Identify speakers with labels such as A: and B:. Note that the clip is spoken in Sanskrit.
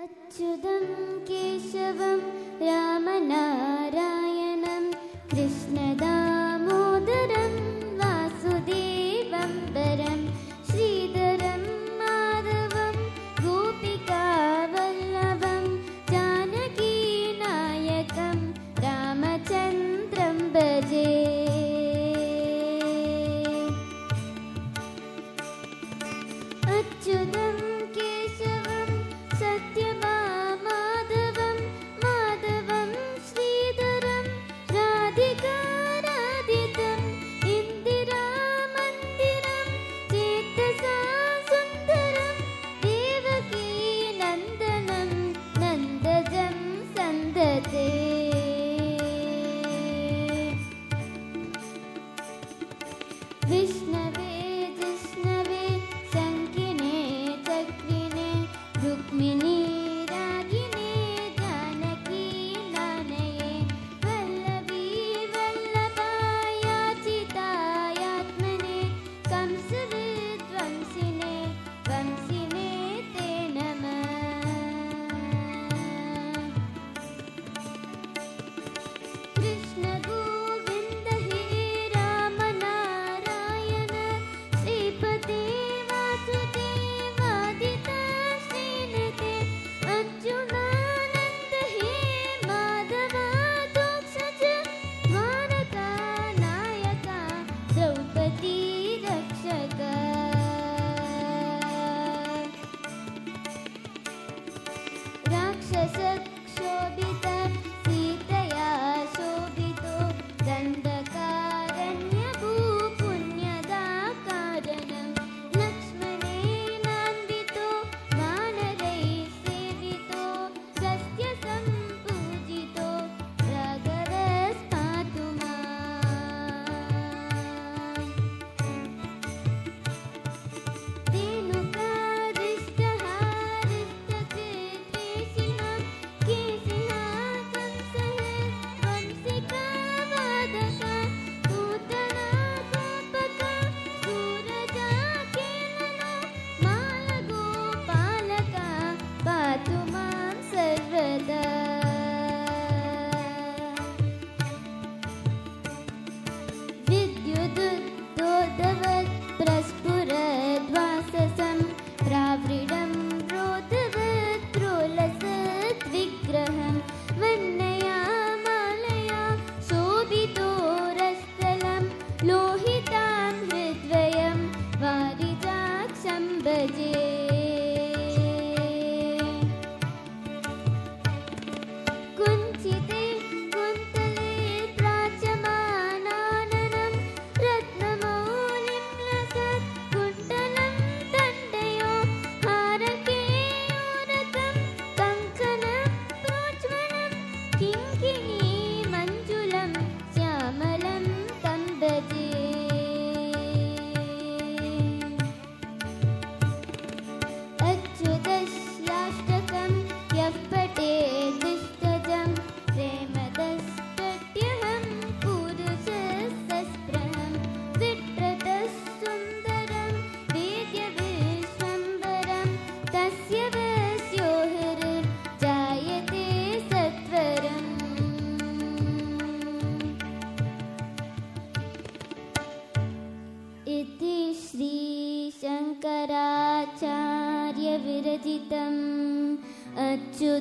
A: अच्युतं केशवं रामनारायणं कृष्णदामोदरं वासुदेवं वरं श्रीधरं माधवं गोपिकावल्लभं जानकीनायकं रामचन्द्रं भजे। अच्युतं केशवं सत्यभामाधवं माधवं श्रीधरं राधिकाराधितं इन्दिरामन्दिरं चेतसा सुन्दरं देवकी नन्दनं नन्दजं सन्दते। विष्णवे जिष्णवे शङ्किने चक्रिणे रुक्मिणी रागिणे जानकी नानये वल्लभी वल्लभायाचितायात्मने कंसविध्वंसिने वंसिने ते नमः। कृष्ण गोविन्द हे रामनारायण श्रीपते वासुदेवादिता श्रीनिते अर्जुनानन्द हे माधवादोक्षज द्वारका नायका द्रौपदी रक्षक। राक्षसक्षोभित सीतया शोभितो दण्डकारण्यभूपुण्यदाकारणं लक्ष्मणेनान्वितो वानरैः सेवितो सत्यसम्पूजितो राघवस्पातु माम्। धेनुकादिष्टहारिष्टकृत्वेषिणां केशिना कंसः वंशिकावादका पूतना गोपका सूरजा केलनो मालगोपालका पातु मां सर्वदा। विद्युदुद्योतवत् प्रस्फुरद्वाससं प्रावृडं रोधवत् प्रोलसद्विग्रहं वह्नयामालया शोभितोरस्थलं लोहितां हृद्वयं वारिजाक्षं भजे। कुञ्चिते कुन्तले प्राच्यमानाननं रत्नमौलिं लसत् कुण्डलं दण्डयो हारकेयूरतं कङ्कणं प्रोज्ज्वलं किङ्किणीमञ्जुलं श्यामलं तं भजे। अच्युतस्याष्टकं यः पठेदिष्टजं प्रेमदस्प्रत्यहं पुरुषसस्पृहं विप्रतः सुन्दरं वेद्यविश्वम्भरं तस्य वस्यो हरिर्जायते सत्वरम्। इति श्रीशङ्कराचार्यविरचितम् अच्युताष्टकं